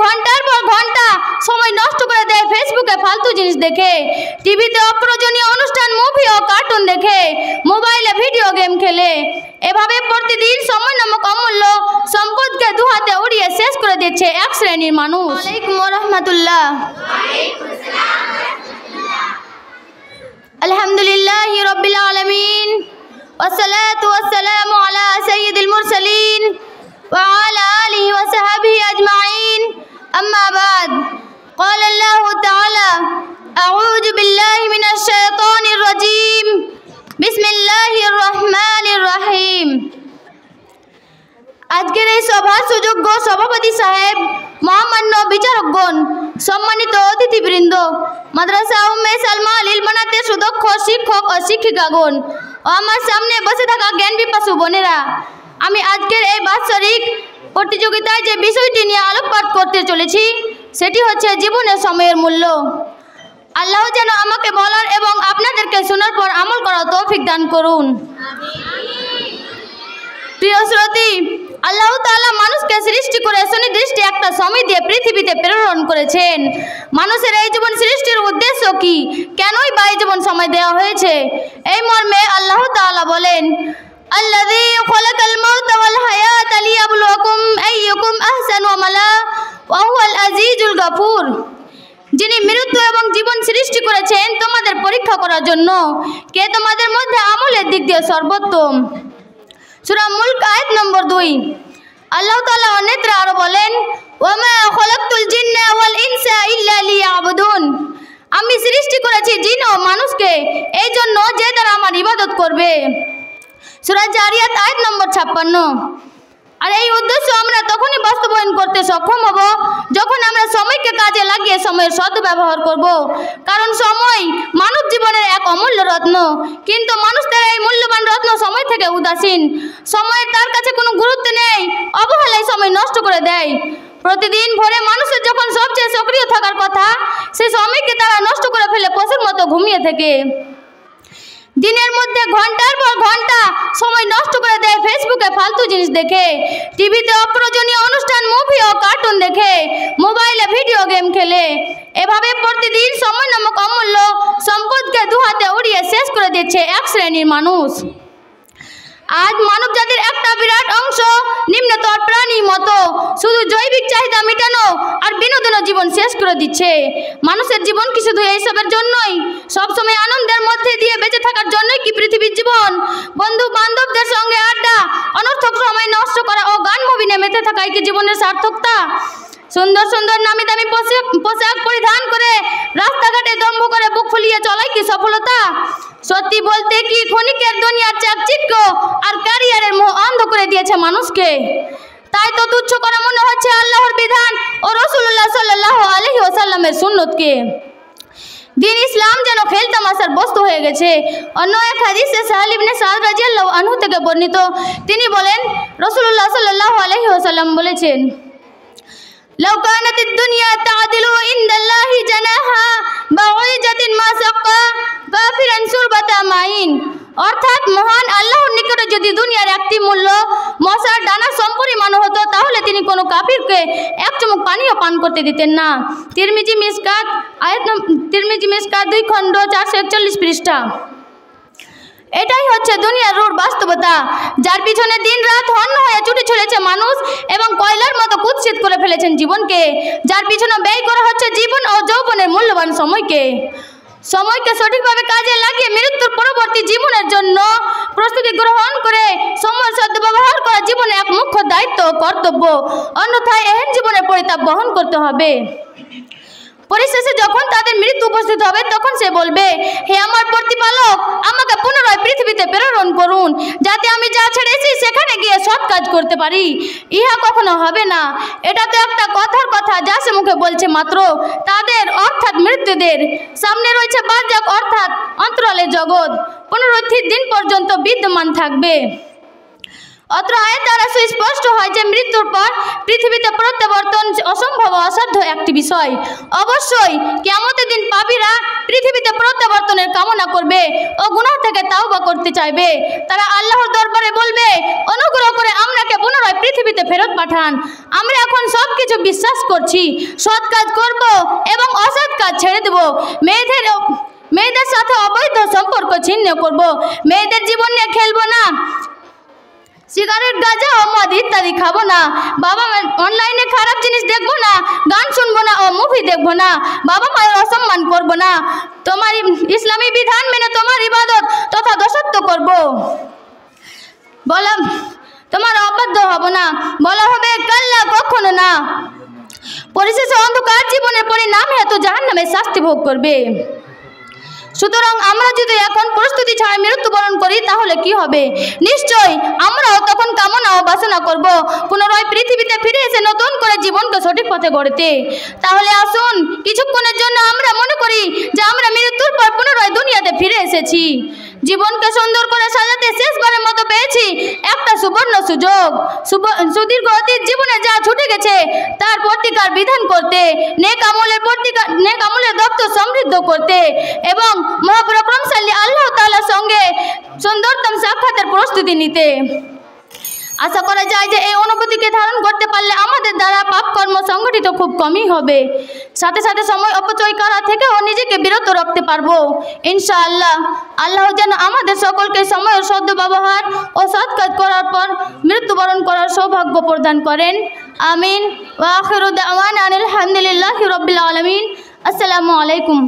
ঘন্টার পর ঘন্টা সময় নষ্ট করে দেয় ফেসবুকে ফালতু জিনিস দেখে, টিভিতে অপ্রয়োজনীয় অনুষ্ঠান, মুভি ও কার্টুন দেখে, মোবাইলে ভিডিও গেম খেলে। এভাবে প্রতিদিন সময় নামক অমূল্য সম্পদকে দুহাতে উড়িয়ে শেষ করে দিচ্ছে এক শ্রেণীর মানুষ। ওয়ালাইকুম রাহমাতুল্লাহ। আলহামদুলিল্লাহি রাব্বিল আলামিন ওয়াসসালাতু ওয়াসসালামু আলা সাইয়্যিদিল মুরসালিন ওয়া আলা আলিহি ওয়া সাহবিহি আজমাইন, আম্মা বাদ। قال الله تعالى أعوذ بالله من الشيطان الرجيم بسم الله الرحمن الرحيم। আজকের এই সভার সুযোগ্য সভাপতি সাহেব, মহামান্য বিচারকগণ, সম্মানিত অতিথিবৃন্দ, মাদ্রাসা উম্মে সালমা লিল বানাতের সুদক্ষ শিক্ষক ও শিক্ষিকাগণ ও আমার সামনে বসে থাকা জ্ঞান পিপাসু বোনেরা, আমি আজকের এই বাৎসরিক প্রতিযোগিতায় যে বিষয়টি নিয়ে আলোকপাত করতে চলেছি সেটি হচ্ছে জীবনের সময়ের মূল্য। আল্লাহ যেন আমাকে বলার এবং আপনাদেরকে শোনার পর আমল করার তৌফিক দান করুন। প্রিয় শ্রোতী, আল্লাহ তাআলা মানুষকে সৃষ্টি করে সুনির্দিষ্ট একটা সময় দিয়ে পৃথিবীতে প্রেরণ করেছেন। মানুষের এই জীবন সৃষ্টির উদ্দেশ্য কি, কেনই বা এই জীবন সময় দেওয়া হয়েছে, এই মর্মে আল্লাহ তাআলা বলেন, আল্লাযী খালাকাল মাউতা ওয়াল হায়াতা লিয়াবলুয়াকুম আইয়ুকুম আহসানু আমালা ওয়া হুয়াল আজিজুল গফুর। যিনি মৃত্যু এবং জীবন সৃষ্টি করেছেন তোমাদের পরীক্ষা করার জন্য, কে তোমাদের মধ্যে আমলের দিক দিয়ে সর্বোত্তম। সূরা মুলক আয়াত নম্বর 2। আল্লাহ তাআলা অন্যত্র আরো বলেন, ওয়ামা খালাকতুল জিন্না ওয়াল ইনসা ইল্লা লিয়াবুদুন। আমি সৃষ্টি করেছি জিন ও মানুষকে এই জন্য যে তারা আমার ইবাদত করবে। সূরা জারিয়াত আয়াত নম্বর 56। আর এই উদ্দেশ্য আমরা তখনই বাস্তবায়ন করতে সক্ষম হব যখন আমরা সময়কে কাজে লাগিয়ে সময়ের সদ্ব্যবহার করব। কারণ সময় মানব জীবনের এক অমূল্য রত্ন, কিন্তু মানুষ তার এই মূল্যবান রত্ন সময় থেকে উদাসীন। সময়ের তার কাছে কোনো গুরুত্ব নেই, অবহেলায় সময় নষ্ট করে দেয়। প্রতিদিন ভোরে মানুষের যখন সবচেয়ে সক্রিয় থাকার কথা, সেই সময়কে তারা নষ্ট করে ফেলে পশুর মতো ঘুমিয়ে থাকে। দিনের মধ্যে ঘন্টার পর ঘন্টা সময় নষ্ট করে দেয় ফেসবুকে ফালতু জিনিস দেখে, টিভিতে অপ্রয়োজনীয় অনুষ্ঠান, মুভি ও কার্টুন দেখে, মোবাইলে ভিডিও গেম খেলে। এভাবে প্রতিদিন সময় নামক অমূল্য সম্পদকে দুহাতে উড়িয়ে শেষ করে দিচ্ছে এক শ্রেণীর মানুষ। আজ মানব জাতির একটা বিরাট অংশ নিম্নতর প্রাণীর মতো শুধু জৈবিক চাহিদা মেটানো আর বিনোদনের জীবন শেষ করে দিচ্ছে। মানুষের জীবন কি শুধু এইসবের জন্যই? সবসময় আনন্দের মধ্যে দিয়ে বেঁচে থাকার জন্যই কি পৃথিবীর জীবন? বন্ধু বান্ধবদের সঙ্গে আড্ডা, অনর্থক সময় নষ্ট করা ও গান মুভিনে মেতে থাকাই কি জীবনের সার্থকতা? সুন্দর সুন্দর নামি দামি পোশাক পরিধান করে রাস্তাঘাটে দম্ভ করে বুক ফুলিয়ে চলাই কি সফলতা? সত্যি বলতে কি ক্ষণিকের দুনিয়ার চাকচিক্য আর ক্যারিয়ারের মোহ অন্ধ করে দিয়েছে মানুষকে। তাই তো তুচ্ছ করা মনে হচ্ছে আল্লাহর বিধান ও রাসূলুল্লাহ সাল্লাল্লাহু আলাইহি ওয়াসাল্লামের সুন্নতকে। দিন ইসলাম যেন খেলতামাশার বস্তু হয়ে গেছে। অন্য এক হাদিসে সাহেল ইবনে সাদ রাদিয়াল্লাহু আনহু থেকে বর্ণিত, তিনি বলেন, রাসূলুল্লাহ সাল্লাল্লাহু আলাইহি ওয়াসাল্লাম বলেছেন, লাউ কানাতিদ দুনিয়া তা'দিলু ইনদাল্লাহি জানাহা বাউইজাতিন মা সাক্কা কাফিরান সুরবাতা মাইন। অর্থাৎ মহান আল্লাহর নিকটে যদি দুনিয়ার একটি মূল্য মশার ডানার সমপরিমাণ হতো, তাহলে তিনি কোনো কাফিরকে এক চুমুক পানিও পান করতে দিতেন না। তিরমিজি মিশকাত 2 খণ্ড 441 পৃষ্ঠা। এটাই হচ্ছে দুনিয়ার রূঢ় বাস্তবতা, যার পিছনে দিন রাত হন্য হয়ে ছুটে চলেছে মানুষ এবং কয়লার মতো কুৎসিত করে ফেলেছেন জীবনকে, যার পিছনে ব্যয় করা হচ্ছে জীবন ও যৌবনের মূল্যবান সময়কে। সময়কে সঠিকভাবে কাজে লাগিয়ে মৃত্যুর পরবর্তী জীবনের জন্য প্রস্তুতি গ্রহণ করে সময় সদ্ব্যবহার করা জীবনের এক মুখ্য দায়িত্ব ও কর্তব্য। অন্যথায় এহেন জীবনের পরিতাপ বহন করতে হবে। পরিশেষে যখন তাদের মৃত্যু উপস্থিত হবে, তখন সে বলবে, হে আমার প্রতিপালক, আমাকে পুনরায় পৃথিবীতে প্রেরণ করুন, যাতে আমি যা ছেড়েছি সেখানে গিয়ে সৎ কাজ করতে পারি। ইহা কখনো হবে না। এটা তো একটা কথার কথা যা সে মুখে বলছে মাত্র। তাদের অর্থাৎ মৃত্যুদের সামনে রয়েছে বারজাক অর্থাৎ অন্তরালের জগৎ, পুনরুত্থির দিন পর্যন্ত বিদ্যমান থাকবে। অত্র আয়াত দ্বারা সুস্পষ্ট হয় যে মৃত্যুর পর পৃথিবীতে প্রত্যাবর্তন অসম্ভব অসাধ্য একটা একটি বিষয়। অবশ্যই কিয়ামতের দিন পাপীরা পৃথিবীতে প্রত্যাবর্তনের কামনা করবে ও গুনাহ থেকে তাওবা করতে চাইবে। তারা আল্লাহর দরবারে বলবে, অনুগ্রহ করে আমরাকে পুনরায় পৃথিবীতে ফেরত পাঠান। আমরা এখন সব কিছু বিশ্বাস করছি, সৎ কাজ করব এবং অসৎ কাজ ছেড়ে দেব। মেয়েদের সাথে অবৈধ সম্পর্ক ছিন্ন করব, মেয়েদের জীবন নিয়ে খেলবো না, সিগারেট, গাঁজা ও মদ ইত্যাদি খাবো না, বাবা অনলাইনে খারাপ জিনিস দেখবো না, গান শুনবো না ও মুভি দেখবো না, বাবা মায়ের অসম্মান করবো না, তোমার ইসলামী বিধান মেনে তোমার ইবাদত তথা দাসত্ব করব। বলা তোমার অবাধ্য হব না, বলা হবে কাল্লা, কখনো না। পরিশেষে অন্ধকার জীবনের পরিণাম হেতু জাহান্নামের শাস্তি ভোগ করবে। সুতরাং আমরা যদি এখন প্রস্তুতি ছাড়া মৃত্যুবরণ করি তাহলে কি হবে? নিশ্চয়ই আমরাও তখন কামনা ও বাসনা করব পুনরায় পৃথিবীতে ফিরে এসে নতুন করে জীবনকে সঠিক পথে গড়তে। তাহলে আসুন কিছুক্ষণের জন্য আমরা মনে করি যে আমরা মৃত্যুর পর পুনরায় দুনিয়াতে ফিরে এসেছি। জীবনকে সুন্দর করে সাজাতে শেষবারের মতো পেয়েছি একটা সুবর্ণ সুযোগ। সুদীর্ঘ অতীত জীবনে যা ছুটে গেছে তার প্রতিকার বিধান করতে, নেক আমলের দপ্তর সমৃদ্ধ করতে এবং মহাপরাক্রমশালী আল্লাহ তাআলার সঙ্গে সুন্দরতম সাক্ষাতের প্রস্তুতি নিতে। আশা করা যায় যে এই অনুভূতিকে ধারণ করতে পারলে আমাদের দ্বারা পাপ কর্ম সংগঠিত খুব কমই হবে। সাথে সাথে সময় অপচয় করা থেকেও নিজেকে বিরত রাখতে পারবো ইনশাআল্লাহ। আল্লাহ যেন আমাদের সকলকে সময়ের সদ্ব্যবহার ও সৎ কাজ করার পর মৃত্যুবরণ করার সৌভাগ্য প্রদান করেন। আমিন। ওয়া আখিরু দাওয়ানা আলহামদুলিল্লাহি রাব্বিল আলামিন। আসসালামু আলাইকুম।